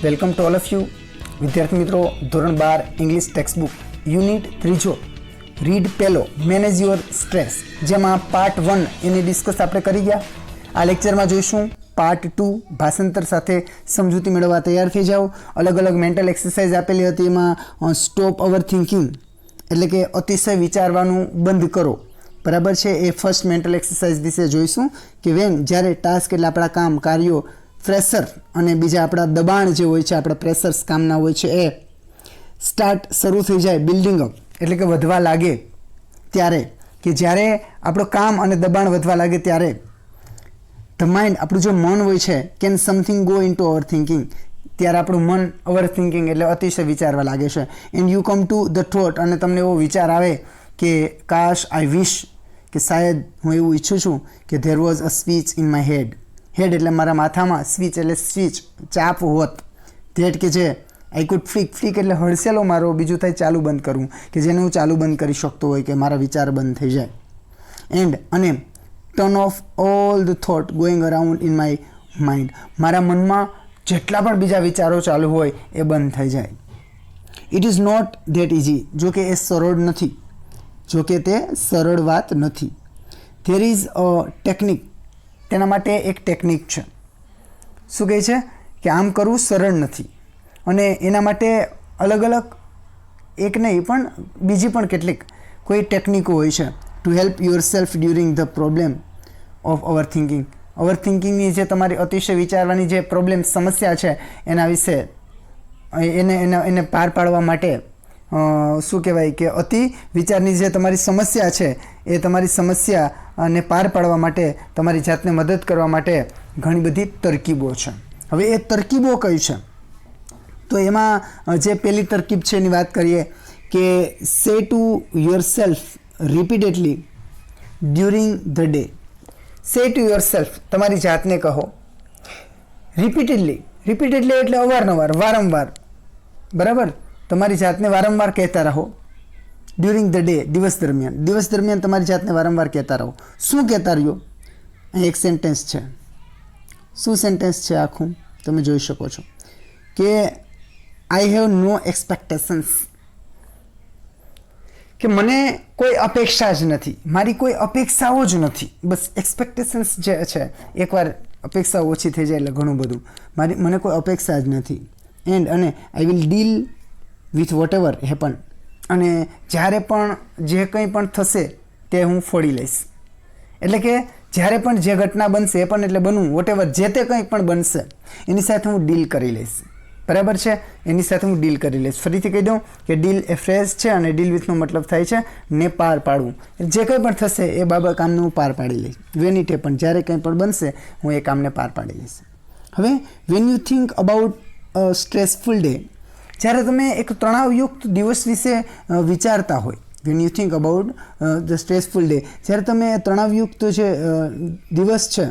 Welcome to all of you વિદ્યાર્થી મિત્રો. ધોરણ 12 ઇંગ્લિશ ટેક્સ્ટબુક યુનિટ 3 રીડ પહેલો મેનેજ યોર સ્ટ્રેસ, જેમાં પાર્ટ 1 એની ડિસ્કસ આપણે કરી ગયા. આ લેક્ચરમાં જોઈશું પાર્ટ 2 ભાષાંતર સાથે સમજૂતી મેળવવા તૈયાર થઈ જાઓ. અલગ અલગ મેન્ટલ એક્સરસાઇઝ આપેલી હતી, એમાં સ્ટોપ ઓવર થિંકિંગ એટલે કે અતિશય વિચારવાનું બંધ કરો, બરાબર છે. એ ફર્સ્ટ મેન્ટલ એક્સરસાઇઝ વિશે જોઈશું કે જ્યારે ટાસ્ક એટલે આપણા કામ, કાર્યો, પ્રેશર અને બીજા આપણા દબાણ જે હોય છે, આપણા પ્રેશર્સ કામના હોય છે, એ શરૂ થઈ જાય, બિલ્ડિંગ અપ એટલે કે વધવા લાગે ત્યારે, કે જ્યારે આપણું કામ અને દબાણ વધવા લાગે ત્યારે ધ માઇન્ડ, આપણું જે મન હોય છે, can something go in two over thinking, ત્યારે આપણું મન ઓવર થિંકિંગ એટલે અતિશય વિચારવા લાગે છે. And you come to the thought, અને તમને એવો વિચાર આવે કે કાશ, આઈ વિશ, કે શાયદ હું એવું ઈચ્છું છું કે there was a switch in my head. Head એટલે મારા માથામાં, સ્વિચ એટલે સ્વિચ, ચાપ હોત, ધેટ કે જે આઈ કુડ ફ્લિક એટલે હડસેલો મારો, બીજું થાય ચાલુ બંધ કરવું, કે જેને હું ચાલુ બંધ કરી શકતો હોય, કે મારા વિચાર બંધ થઈ જાય. અને turn off all the thought going around in my mind, મારા મનમાં જેટલા પણ બીજા વિચારો ચાલુ હોય એ બંધ થઈ જાય. It is not that easy, જો કે એ સરળ નથી, જો કે તે સરળ વાત નથી. ધેર ઇઝ અ ટેકનિક, તેના માટે એક ટેકનિક છે. શું કહે છે કે આમ કરવું સરળ નથી, અને એના માટે અલગ અલગ એક નહીં પણ બીજી પણ કેટલીક કોઈ ટેકનિકો હોય છે. To help yourself during the problem of overthinking, over થિંકિંગની જે તમારી અતિશય વિચારવાની જે પ્રોબ્લેમ, સમસ્યા છે, એના વિશે એને પાર પાડવા માટે શું કહેવાય કે અતિ વિચારની જે તમારી સમસ્યા છે, એ તમારી સમસ્યાને પાર પાડવા માટે, તમારી જાતને મદદ કરવા માટે ઘણી બધી તરકીબો છે. હવે એ તરકીબો કઈ છે, તો એમાં જે પહેલી તરકીબ છે એની વાત કરીએ કે સે to your self repeatedly during the day. સે ટુ યોર સેલ્ફ, તમારી જાતને કહો રિપીટેડલી એટલે અવારનવાર, વારંવાર, બરાબર. તમારી જાતને વારંવાર કહેતા રહો. ડ્યુરિંગ ધ ડે, દિવસ દરમિયાન તમારી જાતને વારંવાર કહેતા રહો. શું કહેતા રહ્યો? અહીં એક સેન્ટેન્સ છે. શું સેન્ટેન્સ છે આખું તમે જોઈ શકો છો કે આઈ હેવ નો એક્સપેક્ટેશન્સ, કે મને કોઈ અપેક્ષા જ નથી, મારી કોઈ અપેક્ષાઓ જ નથી. બસ એક્સપેક્ટેશન્સ જે છે, એકવાર અપેક્ષાઓ ઓછી થઈ જાય એટલે ઘણું બધું, મને કોઈ અપેક્ષા જ નથી. અને આઈ will deal with whatever happen, અને જ્યારે પણ જે કંઈ પણ થશે તે હું ફોડી લઈશ. એટલે કે જ્યારે પણ જે ઘટના બનશે, એ પણ એટલે બનવું, વોટ એવર, જે તે કંઈ પણ બનશે એની સાથે હું ડીલ કરી લઈશ, બરાબર છે. એની સાથે હું ડીલ કરી લઈશ. ફરીથી કહી દઉં કે ડીલ એ ફ્રેઝ છે, અને ડીલ વિથનો મતલબ થાય છે ને પાર પાડવું. જે કંઈ પણ થશે એ બાબત કામને હું પાર પાડી લઈશ. વેન ઇટ હેપન, જ્યારે કંઈ પણ બનશે હું એ કામને પાર પાડી લઈશ. હવે when you think about a stressful day, જ્યારે તમે એક તણાવયુક્ત દિવસ વિશે વિચારતા હોય, when you think about the stressful day, જ્યારે તમે તણાવયુક્ત જે દિવસ છે,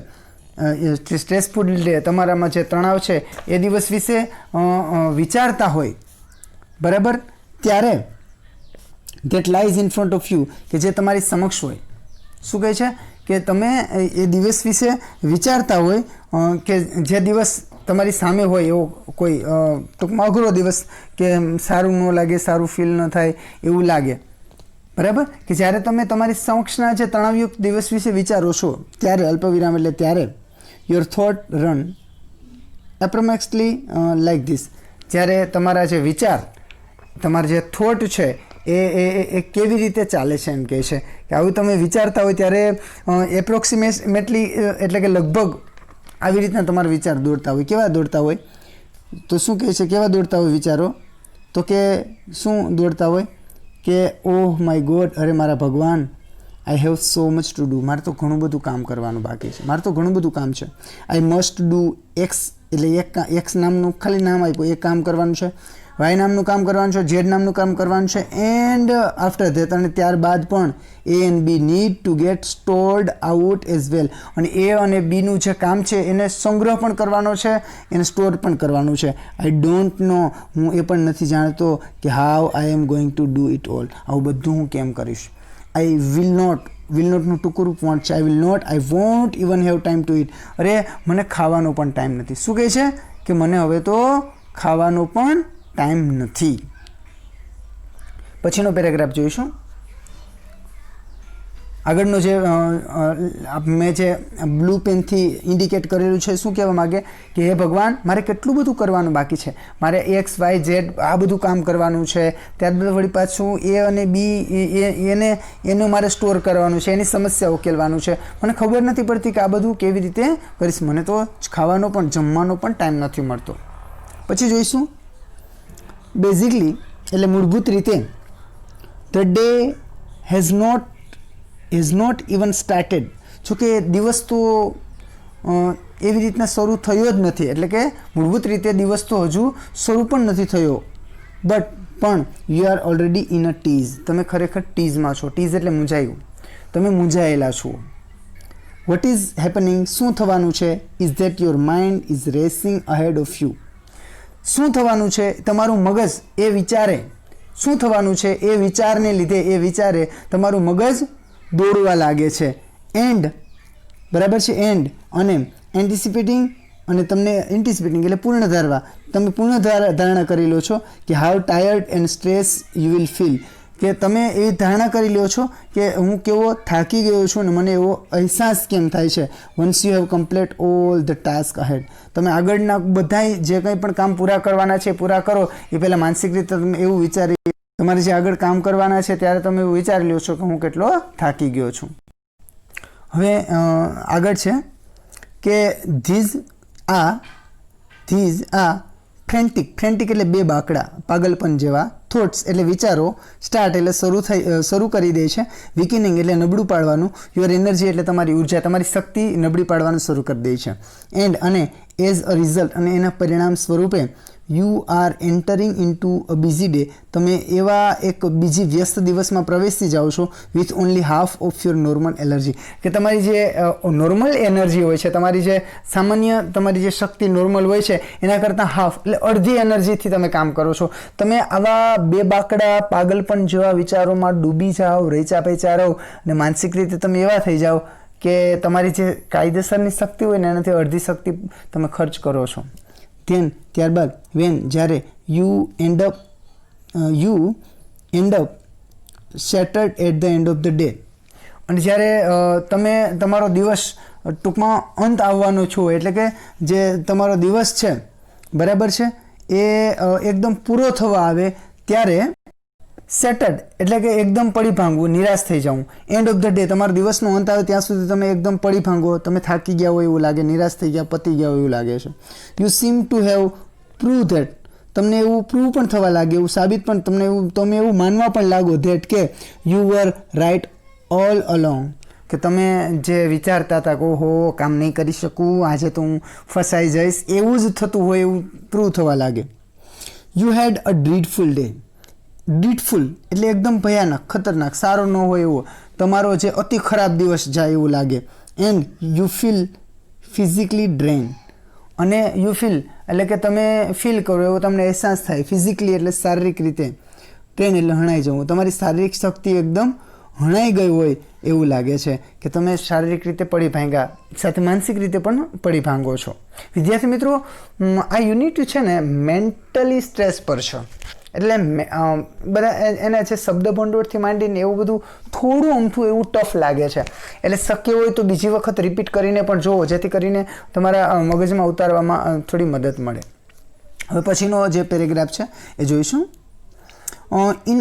સ્ટ્રેસફુલ ડે, તમારામાં જે તણાવ છે એ દિવસ વિશે વિચારતા હોય, બરાબર, ત્યારે that lies in front of you, કે જે તમારી સમક્ષ હોય. શું કહે છે કે તમે એ દિવસ વિશે વિચારતા હોય, કે જે દિવસ તમારી સામે હોય એવો કોઈ ટૂંકમાં અઘરો દિવસ, કે સારું ન લાગે, સારું ફીલ ન થાય એવું લાગે, બરાબર. કે જ્યારે તમે તમારી સમક્ષના જે તણાવયુક્ત દિવસ વિશે વિચારો છો, ત્યારે અલ્પવિરામ એટલે ત્યારે your thought run approximately like this, જ્યારે તમારા જે વિચાર, તમારા જે થોટ છે એ કેવી રીતે ચાલે છે, એમ કહે છે કે આવું તમે વિચારતા હોય ત્યારે એપ્રોક્સિમેટલી એટલે કે લગભગ આવી રીતના તમારા વિચાર દોડતા હોય. કેવા દોડતા હોય? તો શું કહે છે, કેવા દોડતા હોય વિચારો? તો કે શું દોડતા હોય કે ઓહ માય ગોડ, અરે મારા ભગવાન, I have so much to do, મારે તો ઘણું બધું કામ કરવાનું બાકી છે, મારે તો ઘણું બધું કામ છે. આઈ મસ્ટ ડુ એક્સ, એટલે એક્સ નામનું ખાલી નામ આપ્યું, એક કામ કરવાનું છે. વાય નામનું કામ કરવાનું છે, ઝેડ નામનું કામ કરવાનું છે. એન્ડ આફ્ટર ધેટ, અને ત્યારબાદ પણ A and B need to get sorted out as well, અને એ અને બીનું જે કામ છે એને સંગ્રહ પણ કરવાનો છે, એને સ્ટોર પણ કરવાનું છે. આઈ ડોન્ટ નો, હું એ પણ નથી જાણતો કે how I am going to do it all, આવું બધું હું કેમ કરીશ. આઈ વિલ નોટનું ટૂંકું રૂપ વોન્ટ છે. I want even have time to it, અરે મને ખાવાનો પણ ટાઈમ નથી. શું કહે છે કે મને હવે તો ખાવાનો પણ ટાઈમ નથી. પછીનો પેરેગ્રાફ જોઈશું. આગળનો જે મેં જે બ્લુ પેનથી ઇન્ડિકેટ કરેલું છે, શું કહેવા માગે કે હે ભગવાન, મારે કેટલું બધું કરવાનું બાકી છે, મારે એક્સ વાય ઝેડ આ બધું કામ કરવાનું છે, ત્યારબાદ વળી પાછું એ અને બી એને મારે સ્ટોર કરવાનું છે, એની સમસ્યા ઉકેલવાનું છે, મને ખબર નથી પડતી કે આ બધું કેવી રીતે કરીશ, મને તો ખાવાનો પણ જમવાનો પણ ટાઈમ નથી મળતો. પછી જોઈશું બેઝિકલી એટલે મૂળભૂત રીતે the day has not even started. જોકે દિવસ તો એવી રીતના શરૂ થયો જ નથી, એટલે કે મૂળભૂત રીતે દિવસ તો હજુ શરૂ પણ નથી થયો. પણ you are already in a tease. તમે ખરેખર ટીઝમાં છો. ટીઝ એટલે મૂંઝાયું, તમે મૂંઝાયેલા છો. What is happening? શું થવાનું છે? Is that your mind is racing ahead of you. શું થવાનું છે? તમારું મગજ એ વિચારે. શું થવાનું છે? એ વિચારને લીધે, એ વિચારે તમારું મગજ દોડવા લાગે છે. એન્ડ બરાબર છે, એન્ડ અને એન્ટિસિપેટિંગ, અને તમને એન્ટિસિપેટિંગ એટલે પૂર્ણ ધારવા, તમે પૂર્ણ ધારણા કરી લો છો કે how tired and stress you will feel, કે તમે એવી ધારણા કરી લો છો કે હું કેવો થાકી ગયો છું અને મને એવો અહેસાસ કેમ થાય છે. Once you have complete all the task ahead. તમે આગળના બધાય જે કંઈ પણ કામ પૂરા કરવાના છે પૂરા કરો એ પહેલાં માનસિક રીતે તમે એવું વિચારી, તમારે જે આગળ કામ કરવાના છે ત્યારે તમે એવું વિચારી લો છો કે હું કેટલો થાકી ગયો છું. હવે આગળ છે કે ધીઝ આ ફ્રેન્ટિક એટલે બે બાકડા, પાગલપન જેવા થોટ્સ એટલે વિચારો, સ્ટાર્ટ એટલે શરૂ કરી દે છે, વીકનિંગ એટલે નબળું પાડવાનું, યોર એનર્જી એટલે તમારી ઉર્જા, તમારી શક્તિ નબળી પાડવાનું શરૂ કરી દે છે, એન્ડ અને એઝ અ રિઝલ્ટ અને એના પરિણામ સ્વરૂપે you are entering into a busy day. તમે એવા એક બીજી વ્યસ્ત દિવસમાં પ્રવેશી જાઓ છો with only half of your normal energy, કે તમારી જે નોર્મલ એનર્જી હોય છે, તમારી જે સામાન્ય તમારી જે શક્તિ નોર્મલ હોય છે એના કરતાં હાફ એટલે અડધી એનર્જીથી તમે કામ કરો છો. તમે આવા બે બાકડા પાગલપન જેવા વિચારોમાં ડૂબી જાઓ, રેચા પેચા રહો અને માનસિક રીતે તમે એવા થઈ જાઓ કે તમારી જે કાયદેસરની શક્તિ હોય ને એનાથી અડધી શક્તિ તમે ખર્ચ કરો છો. ત્યારબાદ જ્યારે you end up scattered at the end of the day, અને જ્યારે તમે તમારો દિવસ ટૂંકમાં અંત આવવાનો છો, એટલે કે જે તમારો દિવસ છે બરાબર છે એ એકદમ પૂરો થવા આવે ત્યારે સેટર્ડ એટલે કે એકદમ પડી ભાંગવું, નિરાશ થઈ જવું. એન્ડ ઓફ ધ ડે તમારો દિવસનો અંત આવે ત્યાં સુધી તમે એકદમ પડી ભાંગો, તમે થાકી ગયા હોય એવું લાગે, નિરાશ થઈ ગયા, પતી ગયા હોય એવું લાગે છે. You sim to have prove that, તમને એવું પ્રૂવ પણ થવા લાગે, એવું સાબિત પણ તમે એવું માનવા પણ લાગો ધેટ કે you were right all along, કે તમે જે વિચારતા હતા કે ઓહો કામ નહીં કરી શકું, આજે તો હું ફસાઈ જઈશ, એવું જ થતું હોય એવું પ્રૂવ થવા લાગે. You had a ડ્રીડફુલ day. ડ્રીડફુલ એટલે એકદમ ભયાનક, ખતરનાક, સારો ન હોય એવો, તમારો જે અતિ ખરાબ દિવસ જાય એવું લાગે. And you feel physically drain, અને યુ ફીલ એટલે કે તમે ફીલ કરો એવો તમને અહેસાસ થાય. ફિઝિકલી એટલે શારીરિક રીતે, ટ્રેન એટલે હણાઈ જવું, તમારી શારીરિક શક્તિ એકદમ હણાઈ ગઈ હોય એવું લાગે છે કે તમે શારીરિક રીતે પડી ભાંગ્યા, સાથે માનસિક રીતે પણ પડી ભાંગો છો. વિદ્યાર્થી મિત્રો, આ યુનિટ છે ને મેન્ટલી સ્ટ્રેસ પર છે, એટલે બધા એના છે શબ્દ ભંડોળથી માંડીને એવું બધું થોડું અમથું એવું ટફ લાગે છે. એટલે શક્ય હોય તો બીજી વખત રિપીટ કરીને પણ જુઓ, જેથી કરીને તમારા મગજમાં ઉતારવામાં થોડી મદદ મળે. હવે પછીનો જે પેરેગ્રાફ છે એ જોઈશું. ઇન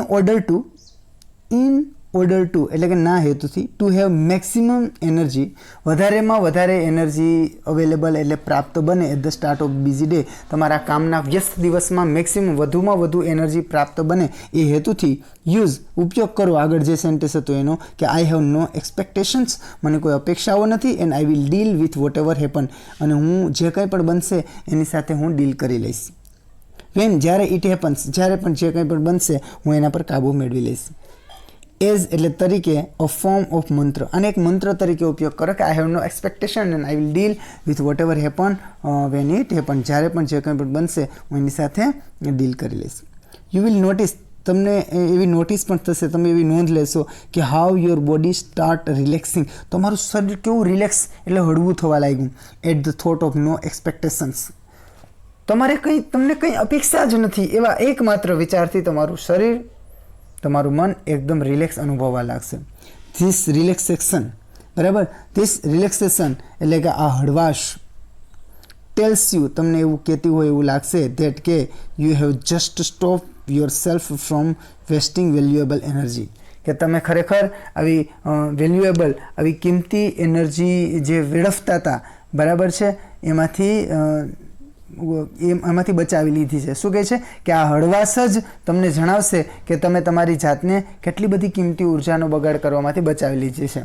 ઓર્ડર ટુ એટલે કે ના હેતુથી, ટુ હેવ મેક્સિમમ એનર્જી, વધારેમાં વધારે એનર્જી અવેલેબલ એટલે પ્રાપ્ત બને at the start of busy day, તમારા કામના વ્યસ્ત દિવસમાં મેક્સિમમ વધુમાં વધુ એનર્જી પ્રાપ્ત બને એ હેતુથી યુઝ ઉપયોગ કરો. આગળ જે સેન્ટેન્સ હતો એનો કે આઈ હેવ નો એક્સપેક્ટેશન્સ, મને કોઈ અપેક્ષાઓ નથી, and I will deal with whatever happen, અને હું જે કંઈ પણ બનશે એની સાથે હું ડીલ કરી લઈશ. વેન જ્યારે ઇટ હેપન્સ, જ્યારે પણ જે કંઈ પણ બનશે હું એના પર કાબૂ મેળવી લઈશ. એઝ એટલે તરીકે, અ ફોર્મ ઓફ મંત્ર, અને એક મંત્ર તરીકે ઉપયોગ કરો કે I have no expectation and I will deal with whatever happen when it happen, જ્યારે પણ જે કંઈ પણ બનશે હું એની સાથે ડીલ કરી લઈશ. યુ વિલ નોટિસ, તમને એવી નોટિસ પણ થશે, તમે એવી નોંધ લેશો કે how your body start relaxing, તમારું શરીર કેવું રિલેક્સ એટલે હળવું થવા લાગ્યું. At the thought of no expectations, તમારે કંઈ તમને કંઈ અપેક્ષા જ નથી એવા એકમાત્ર વિચારથી તમારું શરીર તમારું મન એકદમ રિલેક્સ અનુભવવા લાગશે. ધીસ રિલેક્સેશન, બરાબર, ધીસ રિલેક્સેશન એટલે કે આ હળવાશ ટેલ્સ યુ, તમને એવું કહેતી હોય એવું લાગશે ધેટ કે you have just stop your self from wasting valuable energy, કે તમે ખરેખર આવી વેલ્યુએબલ, આવી કિંમતી એનર્જી જે વેડફતા હતા, બરાબર છે, એમાંથી બચાવી લીધી છે. શું કહે છે કે આ હળવાશ જ તમને જણાવશે કે તમે તમારી જાતને કેટલી બધી કિંમતી ઉર્જાનો બગાડ કરવામાંથી બચાવી લીધી છે.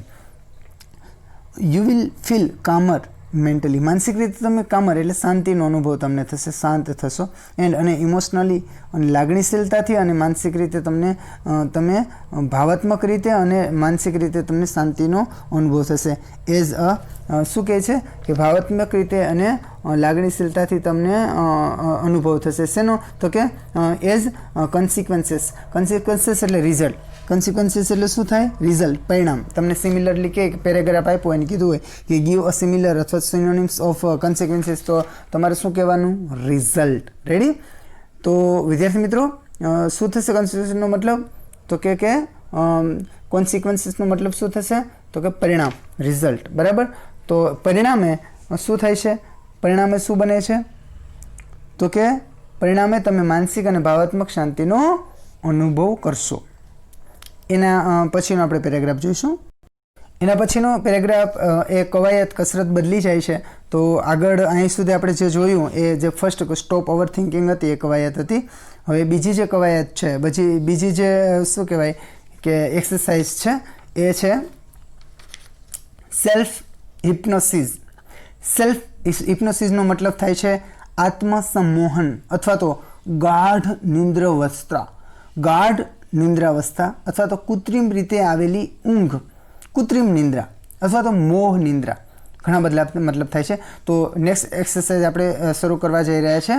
યુ વિલ ફીલ કામર મેન્ટલી, માનસિક રીતે તમે કામર એટલે શાંતિનો અનુભવ તમને થશે, શાંત થશો. અને ઇમોશનલી અને લાગણીશીલતાથી અને માનસિક રીતે તમે ભાવાત્મક રીતે અને માનસિક રીતે તમને શાંતિનો અનુભવ થશે. એઝ શું કહે છે કે ભાવાત્મક રીતે અને લાગણીશીલતાથી તમને અનુભવ થશે. શેનો? તો કે એઝ કન્સિક્વન્સીસ એટલે રિઝલ્ટ. કન્સિક્વન્સીસ એટલે શું થાય? રિઝલ્ટ, પરિણામ. તમને સિમિલરલી કે પેરેગ્રાફ આપ્યો એને કીધું હોય કે ગીવ અ સિમિલર અથવા સિનોનિમ્સ ઓફ કન્સિક્વન્સીસ, તો તમારે શું કહેવાનું? રિઝલ્ટ. રેડી? તો વિદ્યાર્થી મિત્રો, શું થશે કન્સિક્વન્સીસનો મતલબ? તો કે કોન્સિક્વન્સીસનો મતલબ શું થશે? તો કે પરિણામ, રિઝલ્ટ. બરાબર? તો પરિણામે શું થાય છે? પરિણામે શું બને છે? તો કે પરિણામે તમે માનસિક અને ભાવાત્મક શાંતિનો અનુભવ કરશો. એના પછીનો આપણે પેરેગ્રાફ જોઈશું. એના પછીનો પેરેગ્રાફ એ કવાયત કસરત બદલી જાય છે. તો આગળ અહીં સુધી આપણે જે જોયું એ જે ફર્સ્ટ સ્ટોપ ઓવર થિંકિંગ હતી એ કવાયત હતી. હવે બીજી જે કવાયત છે, બીજી જે શું કહેવાય કે એક્સરસાઇઝ છે એ છે સેલ્ફ હિપ્નોસિસ. સેલ્ફ હિપ્નોસિસનો મતલબ થાય છે આત્મસંમોહન અથવા તો ગાઢ નિંદ્રાવસ્થા. ગાઢ નિંદ્રાવસ્થા અથવા તો કૃત્રિમ રીતે આવેલી ઊંઘ, કૃત્રિમ નિંદ્રા અથવા તો મોહ નિંદ્રા, ઘણા બધા મતલબ થાય છે. તો નેક્સ્ટ એક્સરસાઇઝ આપણે શરૂ કરવા જઈ રહ્યા છે.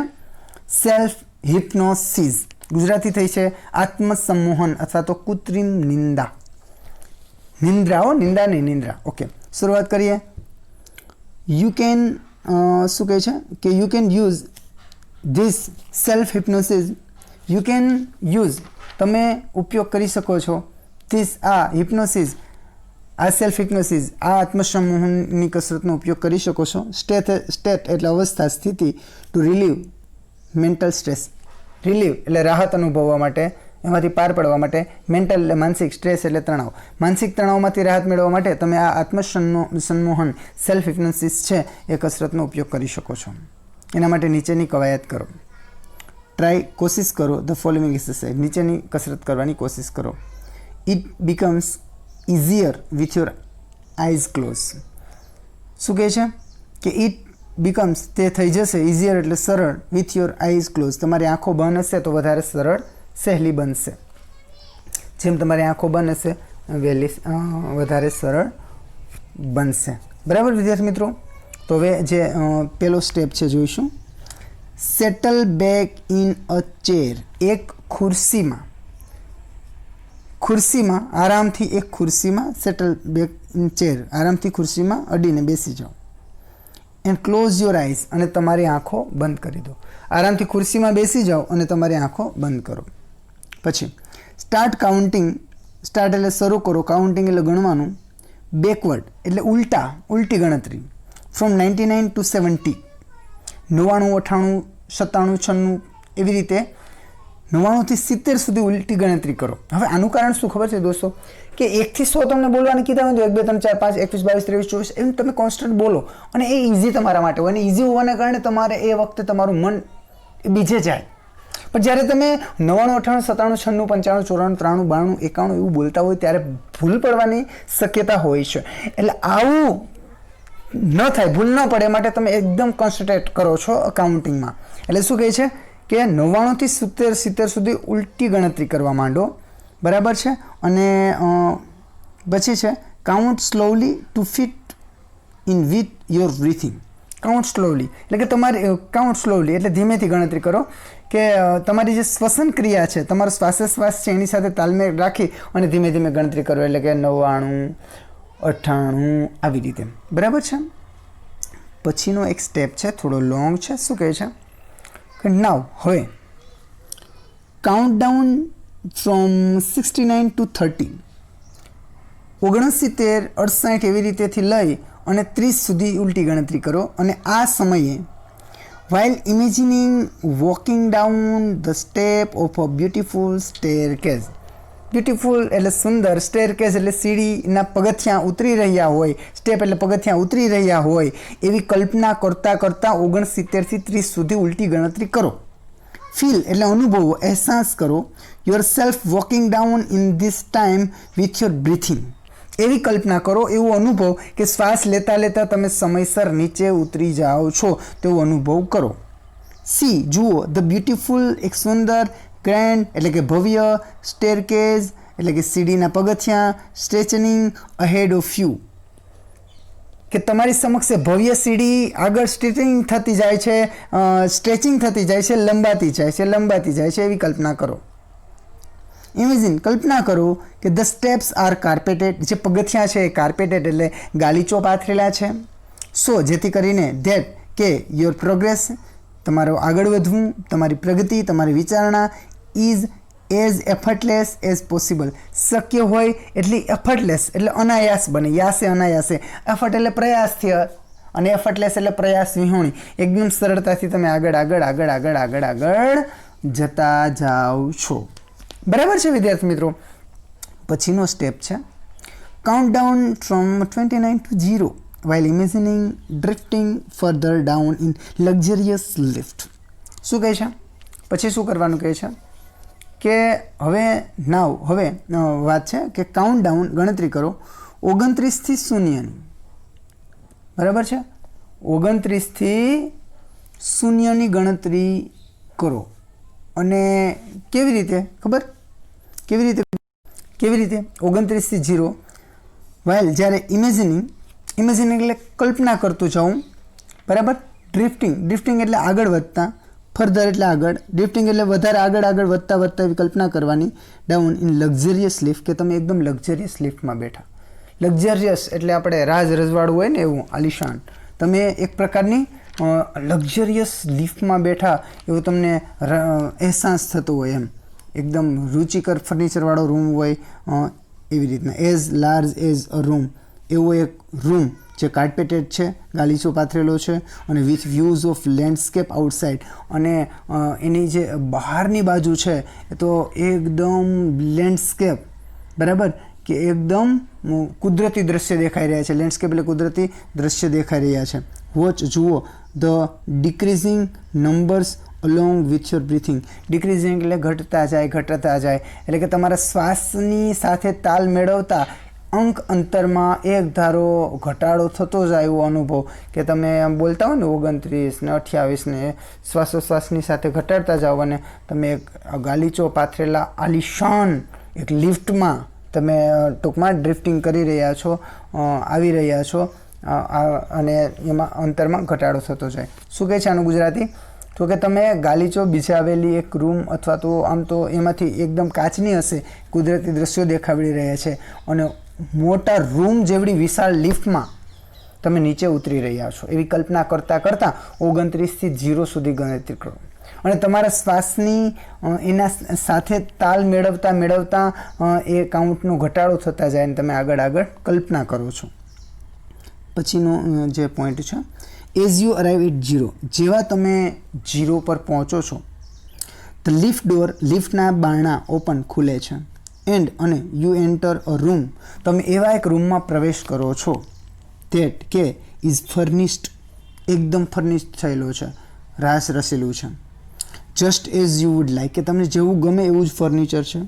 સેલ્ફ હિપ્નોસિસ ગુજરાતી થઈ છે આત્મસંમોહન અથવા તો કૃત્રિમ નિંદા. નિંદ્રાઓ, નિંદા નહીં, નિંદ્રા. ઓકે, શરૂઆત કરીએ. યુ કેન શું કહે છે કે you can use this self hypnosis. You can use, તમે ઉપયોગ કરી શકો છો. ધીસ, આ હિપ્નોસિસ, આ સેલ્ફ હિપ્નોસિસ, આ આત્મસંમોહનની કસરતનો ઉપયોગ કરી શકો છો. સ્ટેટ એટલે અવસ્થા, સ્થિતિ. Two relieve mental stress. Relieve એટલે રાહત અનુભવવા માટે, એમાંથી પાર પડવા માટે. મેન્ટલ એટલે માનસિક, સ્ટ્રેસ એટલે તણાવ. માનસિક તણાવમાંથી રાહત મેળવવા માટે તમે આ આત્મસંમોહન સેલ્ફ હિપ્નોસિસ છે એ કસરતનો ઉપયોગ કરી શકો છો. એના માટે નીચેની કવાયત કરો. કોશિશ કરો ધ ફોલોઇંગ એક્સરસાઇઝ. નીચેની કસરત કરવાની કોશિશ કરો. It becomes easier with your eyes close. શું કહે છે કે ઇટ બીકમ્સ, તે થઈ જશે, ઇઝીયર એટલે સરળ, વિથ યોર આઈઝ ક્લોઝ, તમારી આંખો બંધ હશે તો વધારે સરળ, સહેલી બનશે. જેમ તમારી આંખો બંધ હશે વધારે સરળ બનશે. બરાબર વિદ્યાર્થી મિત્રો? તો હવે જે પહેલો સ્ટેપ છે જોઈશું. Settle back in a chair. એક ખુરશીમાં આરામથી, એક ખુરશીમાં સેટલ બેક ઇન ચેર, આરામથી ખુરશીમાં અડીને બેસી જાઓ. એન્ડ ક્લોઝ યોર આઈઝ, અને તમારી આંખો બંધ કરી દો. આરામથી ખુરશીમાં બેસી જાઓ અને તમારી આંખો બંધ કરો. પછી સ્ટાર્ટ કાઉન્ટિંગ. સ્ટાર્ટ એટલે શરૂ કરો, કાઉન્ટિંગ એટલે ગણવાનું, બેકવર્ડ એટલે ઉલટી ગણતરી. ફ્રોમ 99 to 70, 99, 98, 97, 96, એવી રીતે 99 થી 70 સુધી ઉલટી ગણતરી કરો. હવે આનું કારણ શું ખબર છે દોસ્તો? કે 1 થી 100 તમને બોલવાની કીધા હોય તો 1, 2, 3, 4, 5, 21, 22, 23, 24 એમ તમે કોન્સ્ટન્ટ બોલો, અને એ ઇઝી તમારા માટે હોય. અને ઇઝી હોવાને કારણે તમારે એ વખતે તમારું મન બીજે જાય. પણ જ્યારે તમે 99, 98, 97, 96, 95, 94, 93, 92, 91 એવું બોલતા હોય ત્યારે ભૂલ પડવાની શક્યતા હોય છે. એટલે આવું ન થાય, ભૂલ ન પડે માટે તમે એકદમ કોન્સન્ટ્રેટ કરો છો કાઉન્ટિંગમાં. એટલે શું કહે છે કે 99 થી 70 સુધી ઉલટી ગણતરી કરવા માંડો. બરાબર છે? અને પછી છે count slowly to fit in with your breathing. Count slowly એટલે કે તમારી કાઉન્ટ સ્લોલી એટલે ધીમેથી ગણતરી કરો, કે તમારી જે શ્વસન ક્રિયા છે, તમારો શ્વાસોશ્વાસ છે એની સાથે તાલમેલ રાખી અને ધીમે ધીમે ગણતરી કરો. એટલે કે 99, 98 આવી રીતે. બરાબર છે? પછીનો એક સ્ટેપ છે, થોડો લોંગ છે. શું કહે છે? નાવ હવે કાઉન્ટડાઉન ફ્રોમ 69 ટુ 30 69, 68 એવી રીતેથી લઈ અને 30 સુધી ઉલટી ગણતરી કરો. અને આ સમયે while imagining walking down the step of a beautiful staircase, beautiful એટલે સુંદર, સ્ટેરકેસ એટલે સીડીના પગથિયાં ઉતરી રહ્યા હોય, સ્ટેપ એટલે પગથિયાં ઉતરી રહ્યા હોય એવી કલ્પના કરતાં કરતાં 69 થી 30 સુધી ઉલટી ગણતરી કરો. ફીલ એટલે અનુભવો, અહેસાસ કરો. Your self walking down in this time with your breathing, એવી કલ્પના કરો, એવો અનુભવ કે શ્વાસ લેતા લેતા તમે સમયસર નીચે ઉતરી જાઓ છો તેવો અનુભવ કરો. સી જુઓ, ધ બ્યુટીફુલ એક સુંદર, ગ્રેન્ડ એટલે કે ભવ્ય, સ્ટેરકેઝ એટલે કે સીડીના પગથિયાં, સ્ટ્રેચનિંગ અહેડ ઓફ યુ કે તમારી સમક્ષ ભવ્ય સીડી આગળ સ્ટ્રેચિંગ થતી જાય છે, સ્ટ્રેચિંગ થતી જાય છે, લંબાતી જાય છે, લંબાતી જાય છે, એવી કલ્પના કરો. ઇમેજિન કલ્પના કરો કે ધ સ્ટેપ્સ આર કાર્પેટેડ, જે પગથિયાં છે એ કાર્પેટેડ એટલે ગાલીચો પાથરેલા છે. સો જેથી કરીને ધેટ કે યોર પ્રોગ્રેસ, તમારો આગળ વધવું, તમારી પ્રગતિ, તમારી વિચારણા is as effortless as possible, શક્ય હોય એટલી એફર્ટલેસ એટલે અનાયાસ બને. યાસે અનાયાસે, એફર્ટ એટલે પ્રયાસથી અને એફર્ટલેસ એટલે પ્રયાસ વિહોણી, એકદમ સરળતાથી તમે આગળ આગળ આગળ આગળ આગળ આગળ જતા જાઓ છો. બરાબર છે વિદ્યાર્થી મિત્રો. પછીનો સ્ટેપ છે countdown from 29 to 0 while imagining drifting further down in luxurious lift. શું કહે છે? પછી શું કરવાનું કહે છે કે હવે વાત છે કે કાઉન્ટડાઉન ગણતરી કરો 29 થી 0ની. બરાબર છે? 29 થી 0ની ગણતરી કરો. અને કેવી રીતે ખબર? કેવી રીતે 29 થી 0 while જ્યારે ઇમેજિનિંગ એટલે કલ્પના કરતું જાઉં. બરાબર? ડ્રિફ્ટિંગ એટલે આગળ વધતા, ફર્ધર એટલે આગળ, ડ્રિફ્ટિંગ એટલે વધારે આગળ વધતા એવી કલ્પના કરવાની. ડાઉન ઇન લક્ઝરિયસ લિફ્ટ કે તમે એકદમ લક્ઝરિયસ લિફ્ટમાં બેઠા. લક્ઝરિયસ એટલે આપણે રજવાડું હોય ને એવું આલિશાન. તમે એક પ્રકારની લક્ઝરિયસ લિફ્ટમાં બેઠા એવું તમને અહેસાસ થતો હોય એમ. એકદમ રુચિકર ફર્નિચરવાળો રૂમ હોય એવી રીતના. As large as a room, એવો એક રૂમ જે કાર્પેટેડ છે, ગાલીચો પાથરેલો છે અને with views of landscape outside, અને એની જે બહારની બાજુ છે એ તો એકદમ લેન્ડસ્કેપ, બરાબર, કે એકદમ કુદરતી દ્રશ્ય દેખાઈ રહ્યા છે. લેન્ડસ્કેપ એટલે કુદરતી દ્રશ્ય દેખાઈ રહ્યા છે. વોચ જુઓ the decreasing numbers along with your breathing. Decreasing એટલે ઘટતા જાય એટલે કે તમારા શ્વાસની સાથે તાલ મેળવતા અંક અંતરમાં એક ધારો ઘટાડો થતો જાય એવો અનુભવ, કે તમે બોલતા હો ને 29 ને 28 ને શ્વાસોશ્વાસની સાથે ઘટાડતા જાઓ અને તમે એક ગાલીચો પાથરેલા આલિશાન એક લિફ્ટમાં તમે ટૂંકમાં ડ્રિફ્ટિંગ કરી રહ્યા છો, આવી રહ્યા છો, અને એમાં અંતરમાં ઘટાડો થતો જાય. શું કહે છે આનું ગુજરાતી? તો કે તમે ગાલીચો બિછાવેલી એક રૂમ અથવા તો આમ તો એમાંથી એકદમ કાચની હશે, કુદરતી દ્રશ્યો દેખાડી રહ્યા છે અને મોટા રૂમ જેવડી વિશાળ લિફ્ટમાં તમે નીચે ઉતરી રહ્યા છો એવી કલ્પના કરતાં 29 થી 0 સુધી ગણતરી કરો. અને તમારા શ્વાસની એના સાથે તાલ મેળવતા એ કાઉન્ટનો ઘટાડો થતા જાય અને તમે આગળ કલ્પના કરો છો. પછીનો જે પોઈન્ટ છે, એઝ યુ અરાઇવ એટ 0, જેવા તમે 0 પર પહોંચો છો, ધ લિફ્ટ ડોર, લિફ્ટના બારણા ઓપન ખુલે છે. એન્ડ અને યુ એન્ટર અ રૂમ, તમે એવા એક રૂમમાં પ્રવેશ કરો છો ધેટ કે ઇઝ ફર્નિશ્ડ, એકદમ ફર્નિશ્ડ થયેલો છે, રાસ રસેલું છે. Just as you would like, કે તમને જેવું ગમે એવું જ ફર્નિચર છે.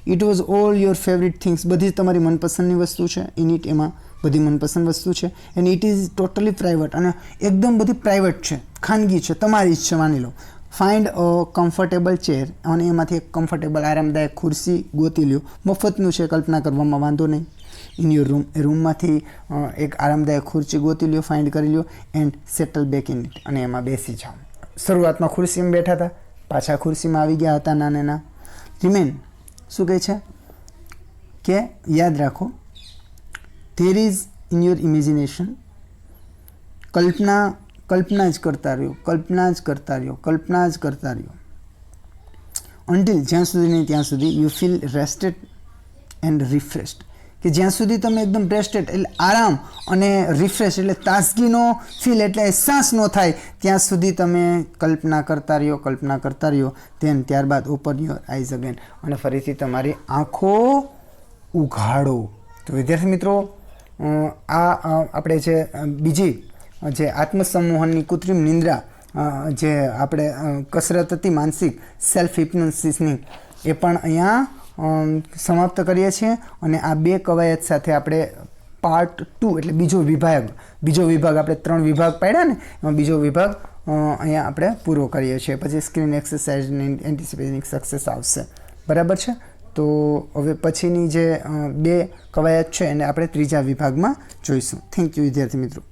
It was all your favourite things, બધી જ તમારી મનપસંદની વસ્તુ છે. ઇનિટ એમાં બધી મનપસંદ વસ્તુ છે. And it is totally private, અને એકદમ બધી પ્રાઇવેટ છે, ખાનગી છે, તમારી જ છે માની લો. ફાઇન્ડ અ કમ્ફર્ટેબલ ચેર, અને એમાંથી એક કમ્ફર્ટેબલ આરામદાયક ખુરશી ગોતી લ્યો. મફતનું છે, કલ્પના કરવામાં વાંધો નહીં. ઇન યોર રૂમ, રૂમમાંથી એક આરામદાયક ખુરશી ગોતી લ્યો, ફાઇન્ડ કરી લ્યો. And settle back in it, અને એમાં બેસી જાઓ. શરૂઆતમાં ખુરશીમાં બેઠા હતા, પાછા ખુરશીમાં આવી ગયા હતા નાના. રિમેન શું કહે છે કે યાદ રાખો, there is in your imagination, કલ્પના જ કરતા રહ્યો, કલ્પના જ કરતા રહ્યો, કલ્પના જ કરતા રહ્યો. અન્ટિલ જ્યાં સુધી નહીં ત્યાં સુધી યુ ફીલ રેસ્ટેડ એન્ડ રિફ્રેશ્ડ, કે જ્યાં સુધી તમે એકદમ રેસ્ટેડ એટલે આરામ અને રિફ્રેશ એટલે તાજગીનો ફીલ એટલે અહેસાસ ન થાય ત્યાં સુધી તમે કલ્પના કરતા રહ્યો, કલ્પના કરતા રહ્યો. ત્યારબાદ ઓપન યોર આઈઝ અગેન, અને ફરીથી તમારી આંખો ઉઘાડો. તો વિદ્યાર્થી મિત્રો, આ આપણે જે બીજી જે આત્મસંમોહનની કૃત્રિમ નિંદ્રા જે આપણે કસરત હતી માનસિક સેલ્ફ હિપ્નોસિસની, એ પણ અહીંયા સમાપ્ત કરીએ છીએ. અને આ 2 કવાયત સાથે આપણે પાર્ટ 2 એટલે બીજો વિભાગ આપણે 3 વિભાગ પાડ્યા ને, એમાં બીજો વિભાગ અહીંયા આપણે પૂરો કરીએ છીએ. પછી સ્ક્રીન એક્સરસાઇઝ એન્ટિસિપેટિંગ સક્સેસ આવશે. બરાબર છે. તો હવે પછીની જે 2 કવાયત છે એને આપણે ત્રીજા વિભાગમાં જોઈશું. થેન્ક યુ વિદ્યાર્થી મિત્રો.